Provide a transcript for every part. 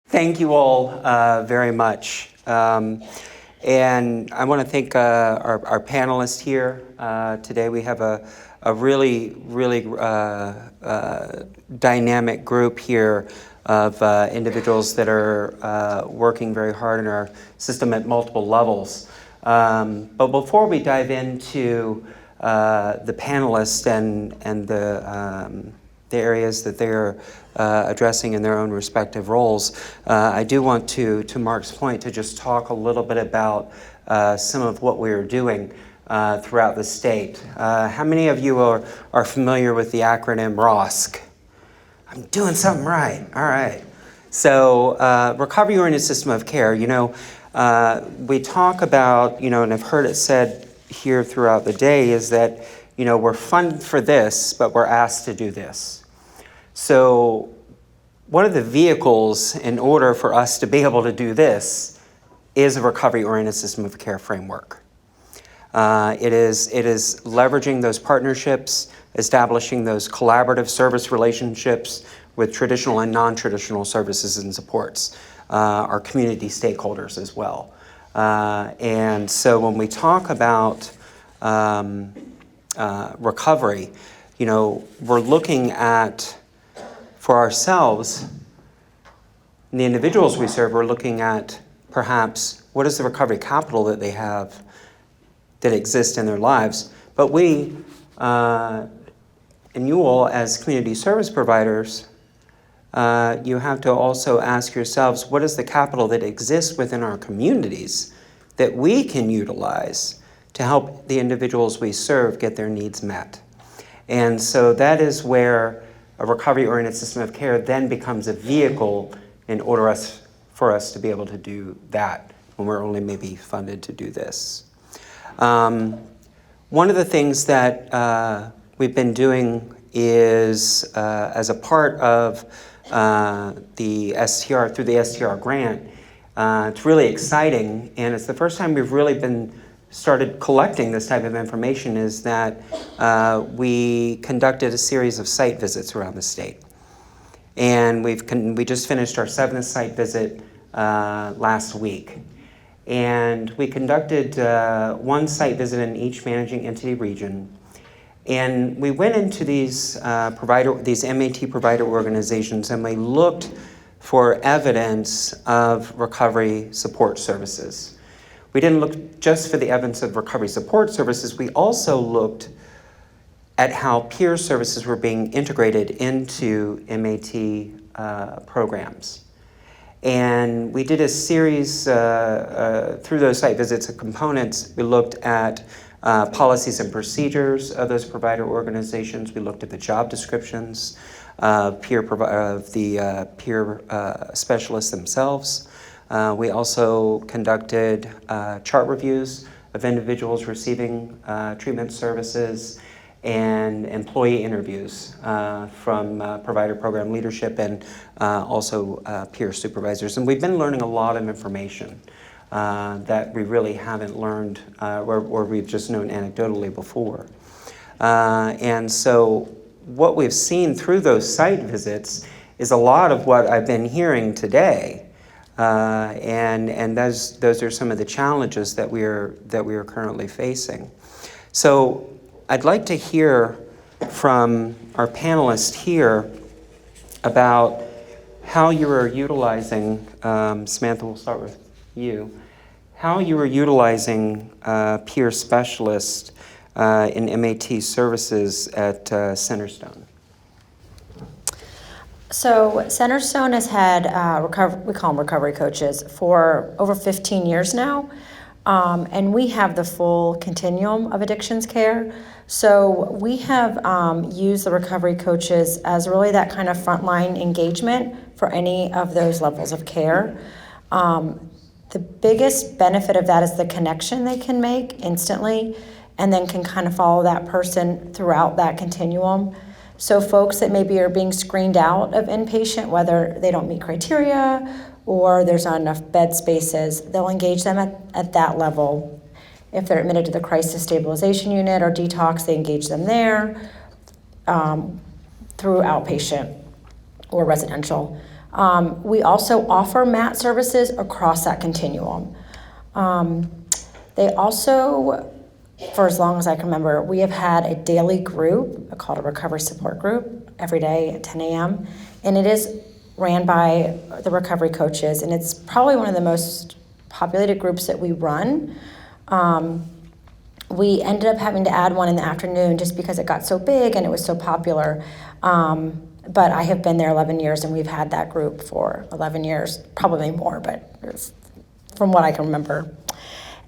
Thank you all very much. And I want to thank our panelists here. Today we have a really dynamic group here of individuals that are working very hard in our system at multiple levels. But before we dive into the panelists and the areas that they're addressing in their own respective roles, I do want to Mark's point, to just talk a little bit about some of what we're doing throughout the state. How many of you are familiar with the acronym ROSC? I'm doing something right. All right. So recovery-oriented system of care, we talk about, and I've heard it said here throughout the day, is that, we're funded for this, but we're asked to do this. So one of the vehicles in order for us to be able to do this is a recovery-oriented system of care framework. It is leveraging those partnerships, establishing those collaborative service relationships with traditional and non-traditional services and supports, our community stakeholders as well. And so when we talk about recovery, we're looking at, for ourselves, and the individuals we serve, we're looking at perhaps what is the recovery capital that they have that exists in their lives. But we, and you all as community service providers, you have to also ask yourselves, what is the capital that exists within our communities that we can utilize to help the individuals we serve get their needs met? And so that is where a recovery-oriented system of care then becomes a vehicle in order for us to be able to do that when we're only maybe funded to do this. One of the things that we've been doing is, as a part of the STR, through the STR grant, it's really exciting, and it's the first time we've really started collecting this type of information, is that we conducted a series of site visits around the state. And we just finished our 7th site visit last week. And we conducted one site visit in each managing entity region. And we went into these MAT provider organizations, and we looked for evidence of recovery support services. We didn't look just for the evidence of recovery support services, we also looked at how peer services were being integrated into MAT programs. And we did a series through those site visits of components. We looked at policies and procedures of those provider organizations. We looked at the job descriptions of the peer specialists themselves. We also conducted chart reviews of individuals receiving treatment services and employee interviews from provider program leadership and also peer supervisors. And we've been learning a lot of information that we really haven't learned or we've just known anecdotally before. And so what we've seen through those site visits is a lot of what I've been hearing today. And those are some of the challenges that we are currently facing. So I'd like to hear from our panelists here about how you are utilizing, Samantha, we'll start with you, how you are utilizing peer specialists in MAT services at Centerstone. So Centerstone has had, we call them recovery coaches, for over 15 years now. And we have the full continuum of addictions care. So we have used the recovery coaches as really that kind of frontline engagement for any of those levels of care. The biggest benefit of that is the connection they can make instantly, and then can kind of follow that person throughout that continuum. So folks that maybe are being screened out of inpatient, whether they don't meet criteria or there's not enough bed spaces, they'll engage them at that level. If they're admitted to the crisis stabilization unit or detox, they engage them there through outpatient or residential. We also offer MAT services across that continuum. They also, for as long as I can remember, we have had a daily group called a recovery support group every day at 10 a.m. And it is ran by the recovery coaches, and it's probably one of the most populated groups that we run. We ended up having to add one in the afternoon just because it got so big and it was so popular. But I have been there 11 years, and we've had that group for 11 years, probably more, but it's from what I can remember.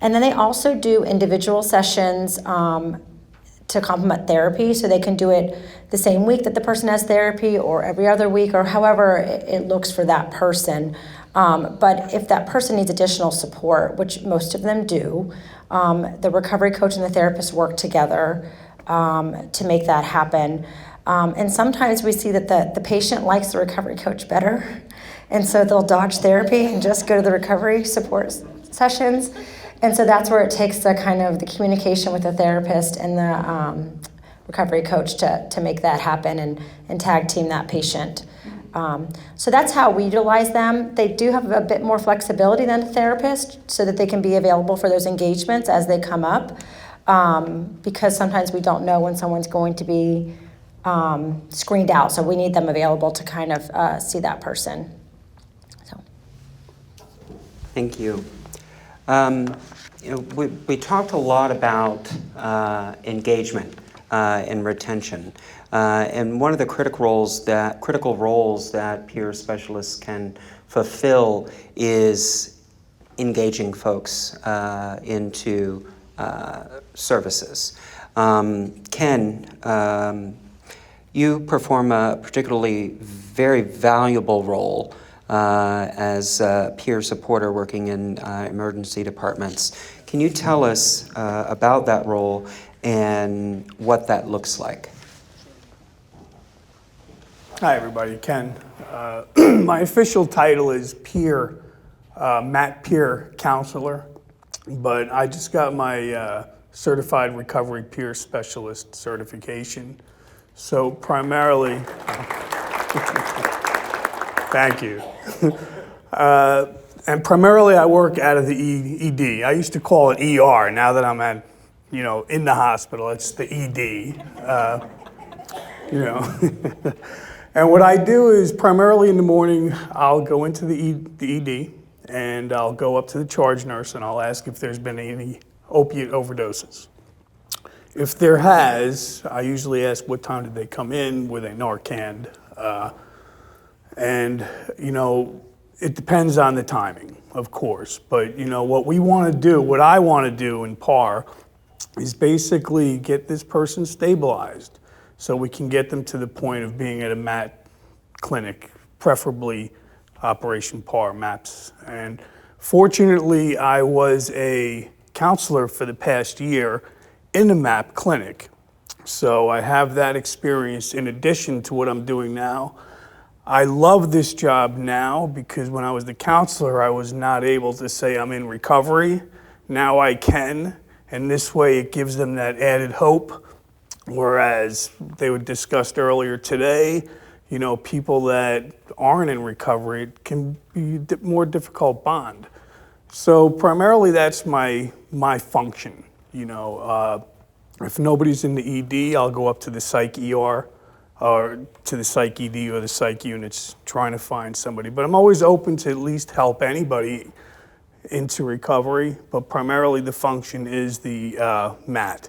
And then they also do individual sessions to complement therapy, so they can do it the same week that the person has therapy or every other week or however it looks for that person. But if that person needs additional support, which most of them do, the recovery coach and the therapist work together to make that happen. And sometimes we see that the patient likes the recovery coach better, and so they'll dodge therapy and just go to the recovery support sessions. And so that's where it takes the kind of the communication with the therapist and the recovery coach to make that happen and tag team that patient. So that's how we utilize them. They do have a bit more flexibility than a therapist so that they can be available for those engagements as they come up, because sometimes we don't know when someone's going to be screened out. So we need them available to kind of see that person. So. Thank you. We talked a lot about engagement and retention, and one of the critical roles that peer specialists can fulfill is engaging folks into services. Ken, you perform a particularly very valuable role as a peer supporter working in emergency departments. Can you tell us about that role and what that looks like? Hi, everybody. Ken. My official title is MAT Peer Counselor, but I just got my Certified Recovery Peer Specialist certification. So primarily, thank you. And primarily I work out of the ED. I used to call it ER. Now that I'm in the hospital, it's the ED. And what I do is primarily in the morning, I'll go into the ED and I'll go up to the charge nurse and I'll ask if there's been any opiate overdoses. If there has, I usually ask what time did they come in, were they Narcaned? And it depends on the timing, of course. But what I want to do in PAR is basically get this person stabilized so we can get them to the point of being at a MAT clinic, preferably Operation PAR, MAPS. And fortunately, I was a counselor for the past year in the MAP clinic. So I have that experience in addition to what I'm doing now. I love this job now because when I was the counselor, I was not able to say I'm in recovery. Now I can, and this way it gives them that added hope. Whereas they were discussed earlier today, people that aren't in recovery, it can be a more difficult bond. So primarily that's my function. If nobody's in the ED, I'll go up to the psych ER or to the psych ED or the psych units trying to find somebody. But I'm always open to at least help anybody into recovery, but primarily the function is the MAT,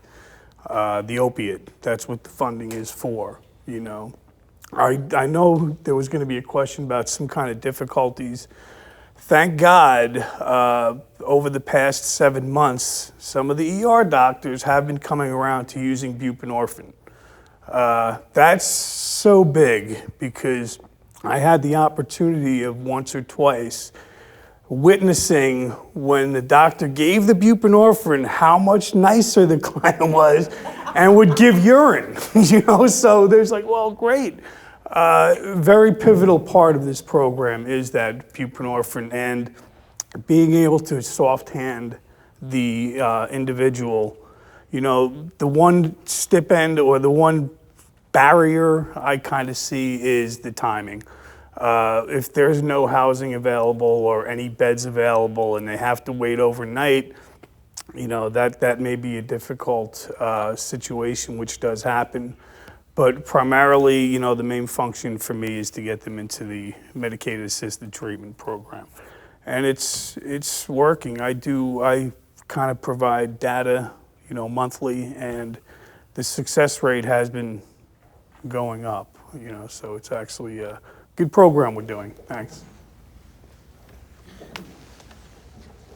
the opiate. That's what the funding is for, I know there was going to be a question about some kind of difficulties. Thank God, over the past 7 months, some of the ER doctors have been coming around to using buprenorphine. That's so big because I had the opportunity of once or twice witnessing when the doctor gave the buprenorphine how much nicer the client was and would give urine, so there's well, great. Very pivotal part of this program is that buprenorphine and being able to soft hand the individual. The one stipend or the one barrier I kind of see is the timing. If there's no housing available or any beds available and they have to wait overnight, that may be a difficult situation, which does happen. But primarily, the main function for me is to get them into the medicated assisted treatment program. And it's working. I kind of provide data, monthly, and the success rate has been going up, so it's actually a good program we're doing. Thanks.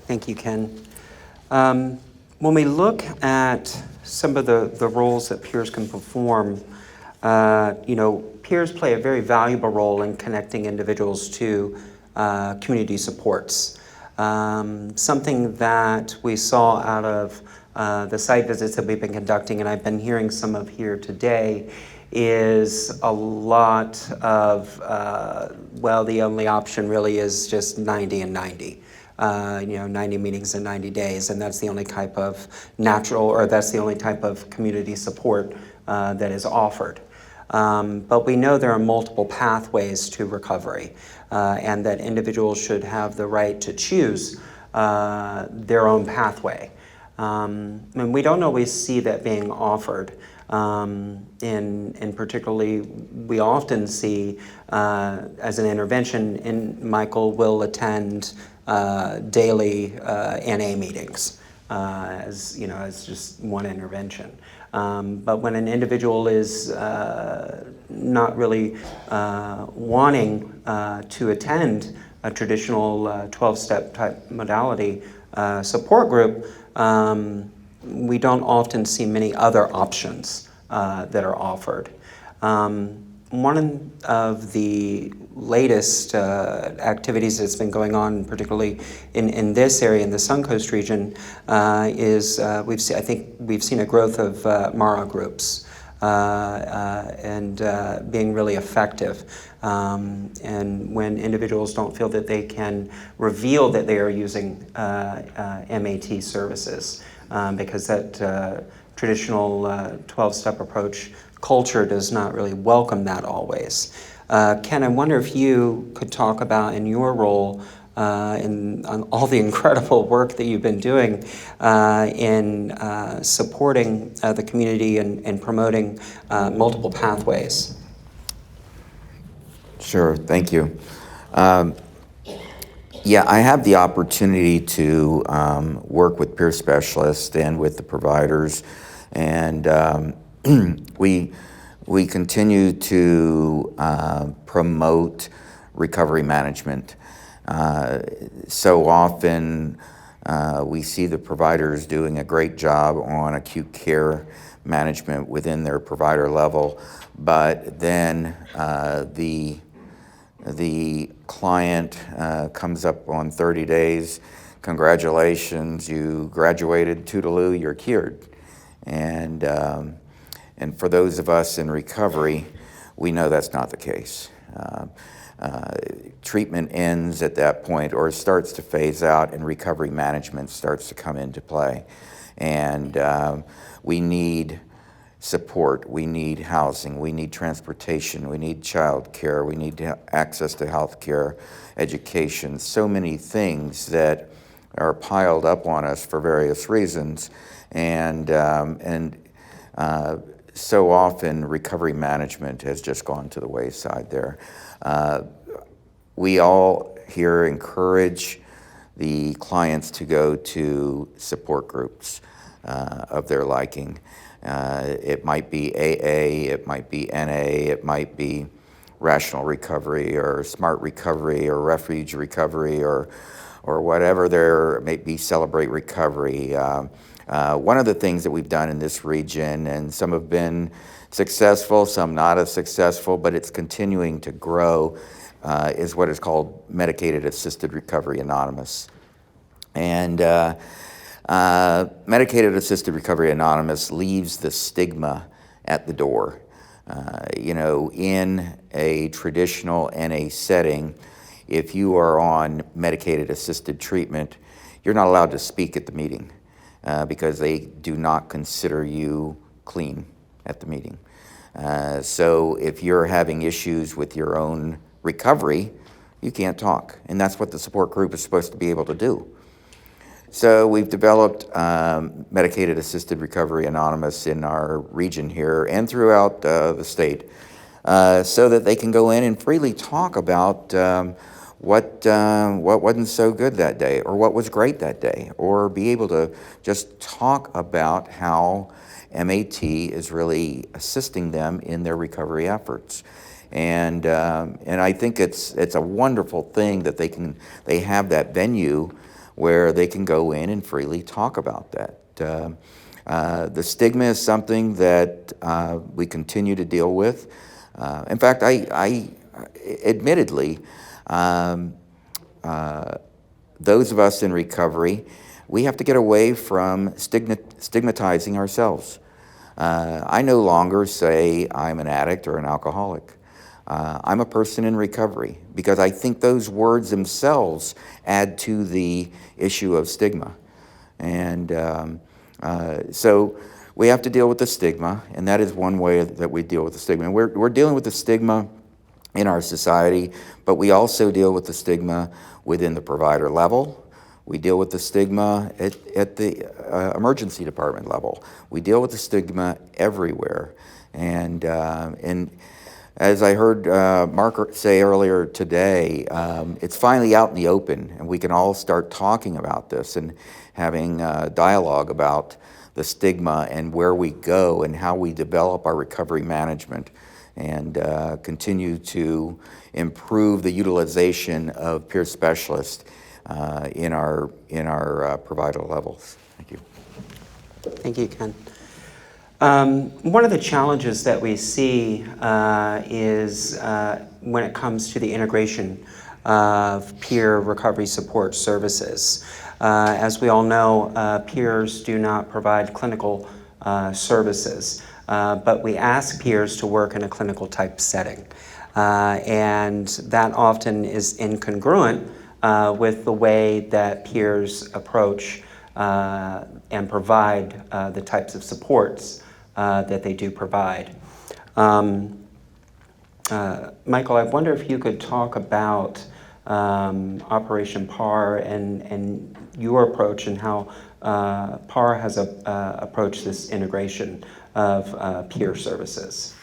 Thank you, Ken. When we look at some of the roles that peers can perform, peers play a very valuable role in connecting individuals to community supports. Something that we saw out of the site visits that we've been conducting, and I've been hearing some of here today, is a lot of, the only option really is just 90 and 90. 90 meetings in 90 days, and that's the only type of that's the only type of community support that is offered. But we know there are multiple pathways to recovery, and that individuals should have the right to choose their own pathway. And we don't always see that being offered. And particularly, we often see as an intervention, and Michael will attend daily NA meetings as just one intervention. But when an individual is not really wanting to attend a traditional 12-step type modality support group, we don't often see many other options that are offered. One of the latest activities that's been going on, particularly in this area, in the Suncoast region, is I think we've seen a growth of MARA groups and being really effective. And when individuals don't feel that they can reveal that they are using MAT services, because that traditional 12-step approach culture does not really welcome that always. Ken, I wonder if you could talk about, in your role, on all the incredible work that you've been doing in supporting the community and promoting multiple pathways. Sure, thank you. I have the opportunity to work with peer specialists and with the providers, and we continue to promote recovery management. So often we see the providers doing a great job on acute care management within their provider level, but then the client comes up on 30 days, congratulations, you graduated, toodaloo, you're cured. And for those of us in recovery, we know that's not the case. Treatment ends at that point or starts to phase out, and recovery management starts to come into play. And we need support, we need housing, we need transportation, we need child care, we need access to health care, education, so many things that are piled up on us for various reasons. And so often recovery management has just gone to the wayside there. We all here encourage the clients to go to support groups of their liking. It might be AA, it might be NA, it might be Rational Recovery or Smart Recovery or Refuge Recovery or whatever there may be, Celebrate Recovery. One of the things that we've done in this region, and some have been successful, some not as successful, but it's continuing to grow, is what is called Medicated Assisted Recovery Anonymous. And Medicated Assisted Recovery Anonymous leaves the stigma at the door. In a traditional NA setting, if you are on medicated assisted treatment, you're not allowed to speak at the meeting because they do not consider you clean at the meeting. So if you're having issues with your own recovery, you can't talk. And that's what the support group is supposed to be able to do. So we've developed Medicated Assisted Recovery Anonymous in our region here and throughout the state, so that they can go in and freely talk about what wasn't so good that day, or what was great that day, or be able to just talk about how MAT is really assisting them in their recovery efforts. And I think it's a wonderful thing that they have that venue where they can go in and freely talk about that. The stigma is something that we continue to deal with. In fact, I admittedly, those of us in recovery, we have to get away from stigmatizing ourselves. I no longer say I'm an addict or an alcoholic. I'm a person in recovery, because I think those words themselves add to the issue of stigma. And so we have to deal with the stigma, and that is one way that we deal with the stigma. And we're dealing with the stigma in our society, but we also deal with the stigma within the provider level. We deal with the stigma at the emergency department level. We deal with the stigma everywhere. And as I heard Mark say earlier today, it's finally out in the open, and we can all start talking about this and having dialogue about the stigma and where we go and how we develop our recovery management, and continue to improve the utilization of peer specialists in our provider levels. Thank you. Thank you, Ken. One of the challenges that we see is when it comes to the integration of peer recovery support services. As we all know, peers do not provide clinical services, but we ask peers to work in a clinical type setting. And that often is incongruent with the way that peers approach and provide the types of supports that they do provide. Michael, I wonder if you could talk about Operation PAR and your approach, and how PAR has approached this integration of peer services.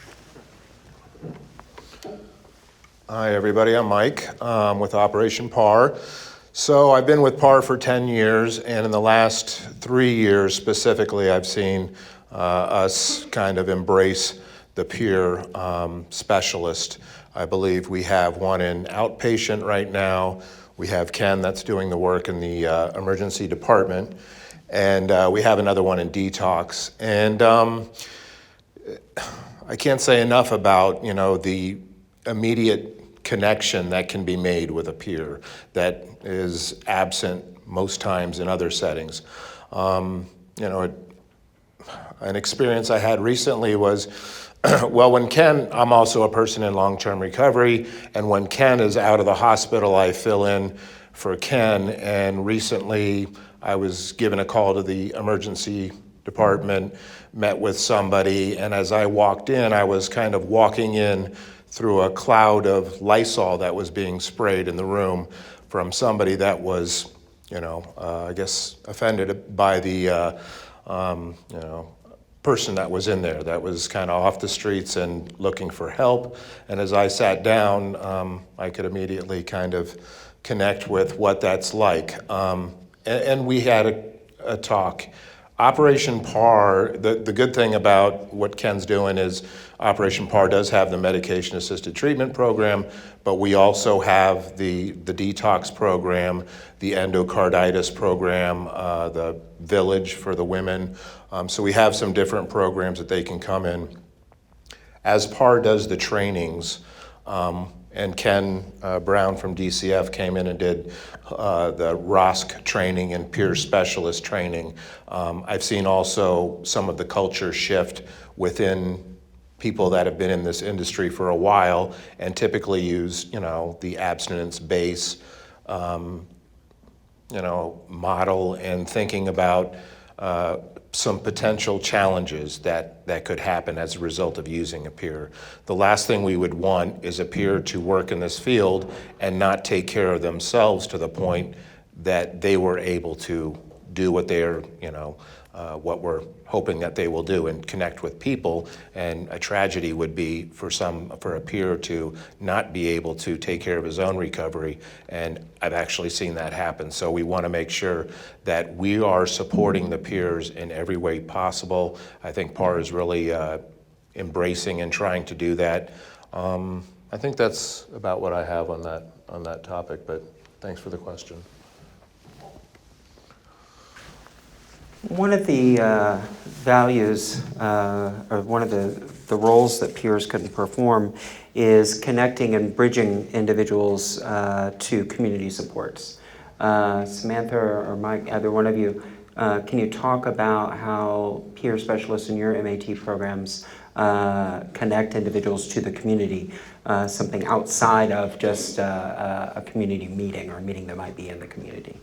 Hi, everybody. I'm Mike with Operation PAR. So I've been with PAR for 10 years, and in the last 3 years specifically, I've seen us kind of embrace the peer specialist. I believe we have one in outpatient right now. We have Ken that's doing the work in the emergency department, and we have another one in detox. And I can't say enough about, the immediate connection that can be made with a peer that is absent most times in other settings. An experience I had recently was, well, when Ken, I'm also a person in long-term recovery, and when Ken is out of the hospital, I fill in for Ken, and recently I was given a call to the emergency department, met with somebody, and as I walked in, I was kind of walking in through a cloud of Lysol that was being sprayed in the room from somebody that was, I guess offended by the, person that was in there that was kind of off the streets and looking for help. And as I sat down, I could immediately kind of connect with what that's like. And we had a talk. Operation PAR, the good thing about what Ken's doing is Operation PAR does have the medication-assisted treatment program, but we also have the detox program, the endocarditis program, the village for the women. So we have some different programs that they can come in. As PAR does the trainings, and Ken Brown from DCF came in and did the ROSC training and peer specialist training. I've seen also some of the culture shift within people that have been in this industry for a while and typically use, the abstinence base, model, and thinking about some potential challenges that could happen as a result of using a peer. The last thing we would want is a peer to work in this field and not take care of themselves to the point that they were able to do what they're, what we're hoping that they will do and connect with people. And a tragedy would be for a peer to not be able to take care of his own recovery. And I've actually seen that happen. So we want to make sure that we are supporting the peers in every way possible. I think PAR is really embracing and trying to do that. I think that's about what I have on that topic, but thanks for the question. One of the values, or one of the roles that peers can perform is connecting and bridging individuals to community supports. Samantha or Mike, either one of you, can you talk about how peer specialists in your MAT programs connect individuals to the community, something outside of just a community meeting or a meeting that might be in the community?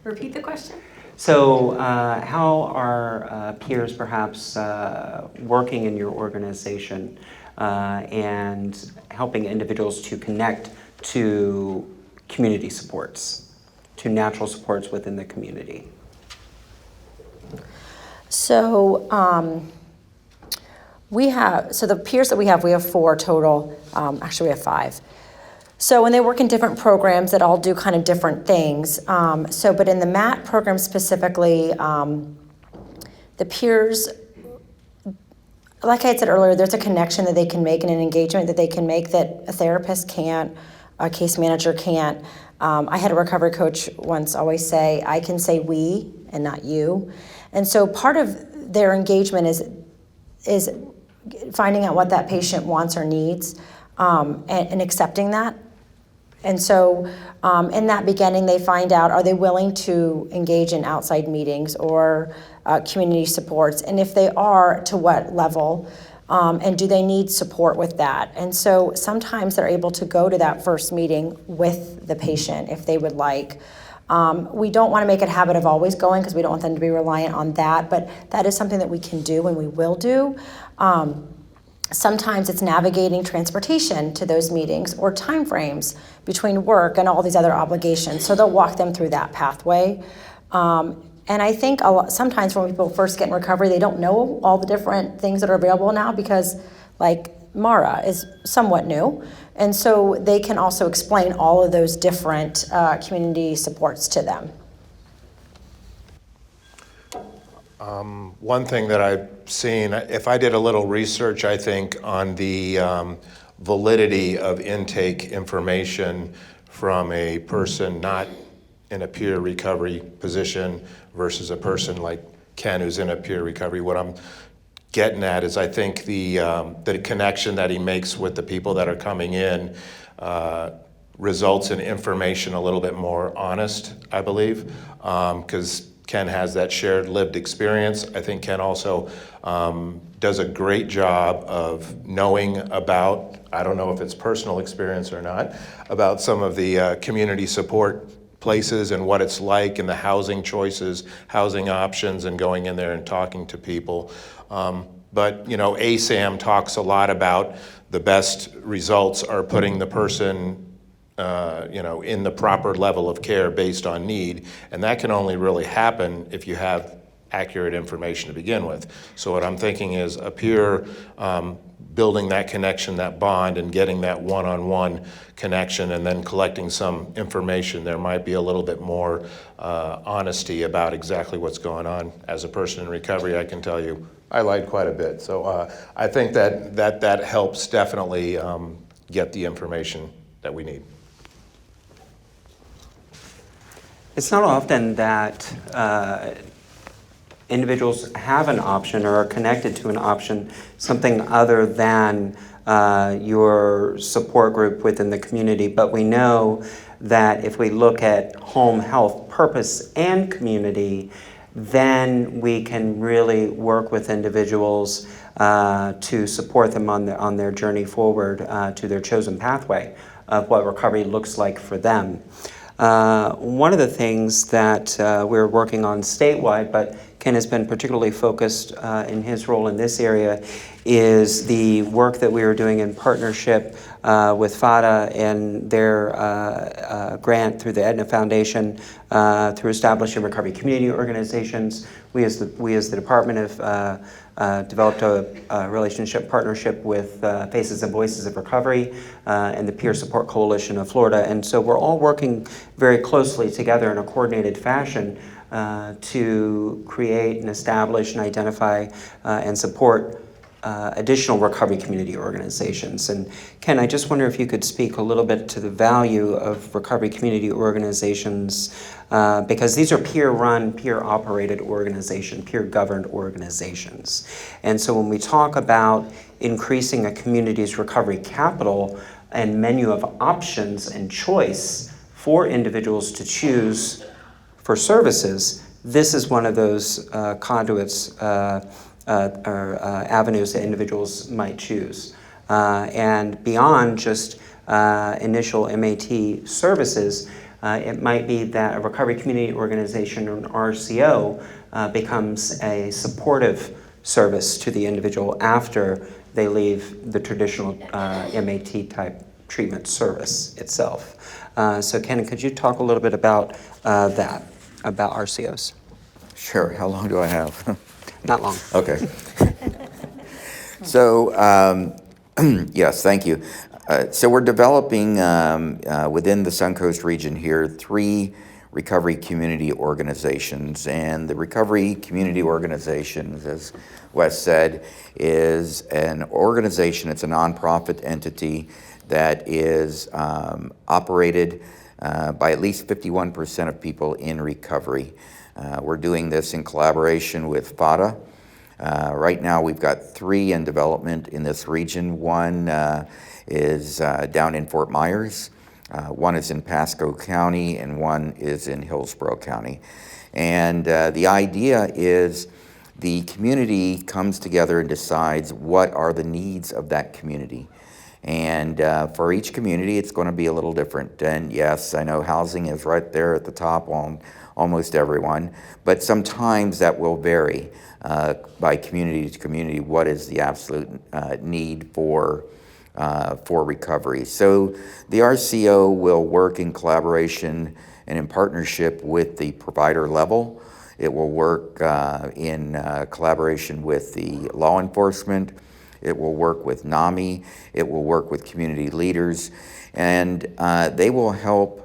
Repeat the question. So how are peers perhaps working in your organization and helping individuals to connect to community supports, to natural supports within the community? So the peers that we have 4 total. Actually, we have 5. So when they work in different programs that all do kind of different things. But in the MAT program specifically, the peers, like I had said earlier, there's a connection that they can make and an engagement that they can make that a therapist can't, a case manager can't. I had a recovery coach once always say, I can say we and not you. And so part of their engagement is finding out what that patient wants or needs and accepting that. And so in that beginning, they find out, are they willing to engage in outside meetings or community supports? And if they are, to what level? And do they need support with that? And so sometimes they're able to go to that first meeting with the patient if they would like. We don't want to make it a habit of always going because we don't want them to be reliant on that, but that is something that we can do and we will do. Sometimes it's navigating transportation to those meetings or timeframes between work and all these other obligations. So they'll walk them through that pathway. And I think sometimes when people first get in recovery, they don't know all the different things that are available now because, like, MARA is somewhat new. And so they can also explain all of those different community supports to them. One thing that I've seen, if I did a little research, I think, on the validity of intake information from a person not in a peer recovery position versus a person like Ken who's in a peer recovery, what I'm getting at is I think the connection that he makes with the people that are coming in results in information a little bit more honest, I believe, because Ken has that shared lived experience. I think Ken also does a great job of knowing about, I don't know if it's personal experience or not, about some of the community support places and what it's like and the housing choices, housing options, and going in there and talking to people. But ASAM talks a lot about the best results are putting the person in the proper level of care based on need, and that can only really happen if you have accurate information to begin with. So what I'm thinking is a peer building that connection, that bond, and getting that one-on-one connection and then collecting some information, there might be a little bit more honesty about exactly what's going on. As a person in recovery, I can tell you, I lied quite a bit. So I think that helps definitely get the information that we need. It's not often that individuals have an option or are connected to an option, something other than your support group within the community. But we know that if we look at home health, purpose, and community, then we can really work with individuals to support them on their journey forward to their chosen pathway of what recovery looks like for them. One of the things that we're working on statewide, but Ken has been particularly focused in his role in this area, is the work that we are doing in partnership with FADAA and their grant through the Aetna Foundation through establishing recovery community organizations. We as the department have developed a relationship partnership with Faces and Voices of Recovery and the Peer Support Coalition of Florida. And so we're all working very closely together in a coordinated fashion to create and establish and identify and support additional recovery community organizations. And Ken, I just wonder if you could speak a little bit to the value of recovery community organizations, because these are peer-run, peer-operated organizations, peer-governed organizations. And so when we talk about increasing a community's recovery capital and menu of options and choice for individuals to choose for services, this is one of those conduits or avenues that individuals might choose. And beyond just initial MAT services, it might be that a recovery community organization or an RCO becomes a supportive service to the individual after they leave the traditional MAT type treatment service itself. So Ken, could you talk a little bit about that, about RCOs? Sure. How long do I have? Not long. Okay. So, yes, thank you. So we're developing within the Suncoast region here 3 recovery community organizations. And the recovery community organizations, as Wes said, is an organization, it's a nonprofit entity that is operated by at least 51% of people in recovery. We're doing this in collaboration with FADAA. Right now we've got 3 in development in this region. One is down in Fort Myers, one is in Pasco County, and one is in Hillsborough County. And the idea is the community comes together and decides what are the needs of that community. And for each community, it's going to be a little different. And yes, I know housing is right there at the top on almost everyone, but sometimes that will vary by community to community, what is the absolute need for recovery. So the RCO will work in collaboration and in partnership with the provider level. It will work in collaboration with the law enforcement. It will work with NAMI. It will work with community leaders, and they will help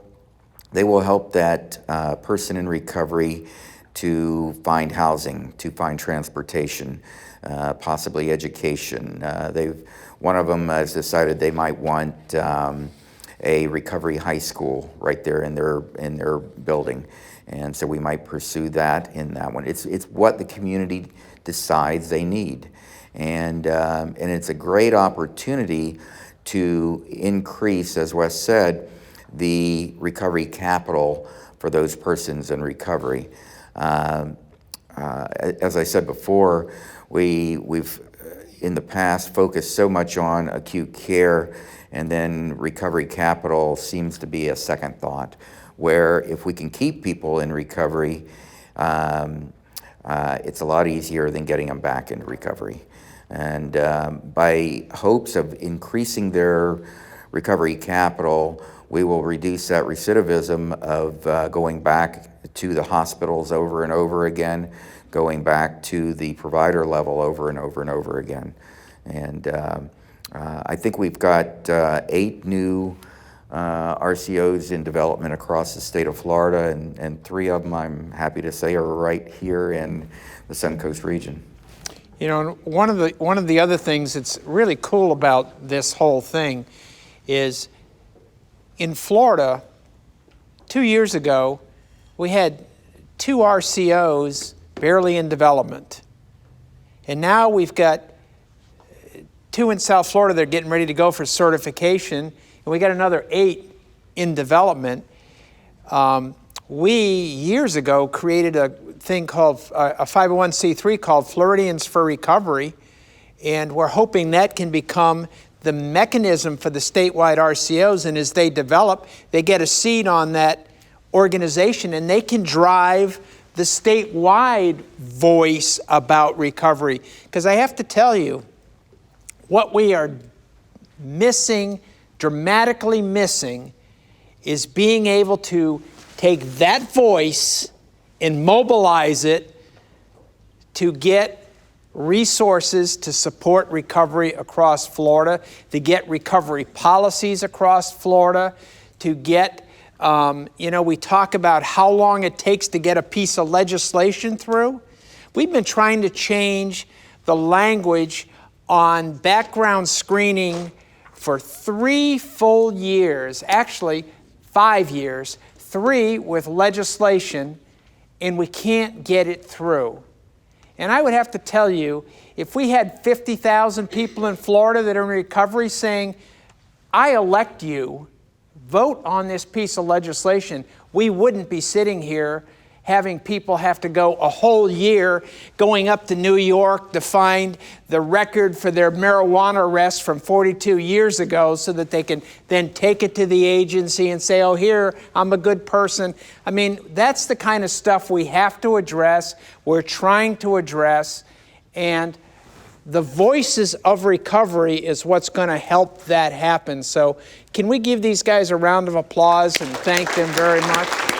that person in recovery to find housing, to find transportation, possibly education. One of them has decided they might want a recovery high school right there in their building, and so we might pursue that in that one. It's what the community decides they need, and it's a great opportunity to increase, as Wes said, the recovery capital for those persons in recovery. As I said before, we've in the past focused so much on acute care, and then recovery capital seems to be a second thought, where if we can keep people in recovery, it's a lot easier than getting them back into recovery. And by hopes of increasing their recovery capital, we will reduce that recidivism of going back to the hospitals over and over again, going back to the provider level over and over and over again. And I think we've got 8 new RCOs in development across the state of Florida, and 3 of them, I'm happy to say, are right here in the Suncoast region. You know, one of the other things that's really cool about this whole thing is in Florida, 2 years ago, we had 2 RCOs barely in development. And now we've got 2 in South Florida that are getting ready to go for certification, and we got another 8 in development. We, years ago, created a thing called a 501c3 called Floridians for Recovery, and we're hoping that can become the mechanism for the statewide RCOs, and as they develop, they get a seat on that organization, and they can drive the statewide voice about recovery. Because I have to tell you, what we are missing, dramatically missing, is being able to take that voice and mobilize it to get resources to support recovery across Florida, to get recovery policies across Florida, to get, we talk about how long it takes to get a piece of legislation through. We've been trying to change the language on background screening for 3 full years, actually 5 years, 3 with legislation, and we can't get it through. And I would have to tell you, if we had 50,000 people in Florida that are in recovery saying, I elect you, vote on this piece of legislation, we wouldn't be sitting here having people have to go a whole year going up to New York to find the record for their marijuana arrest from 42 years ago so that they can then take it to the agency and say, oh, here, I'm a good person. I mean, that's the kind of stuff we have to address, we're trying to address, and the voices of recovery is what's going to help that happen. So can we give these guys a round of applause and thank them very much?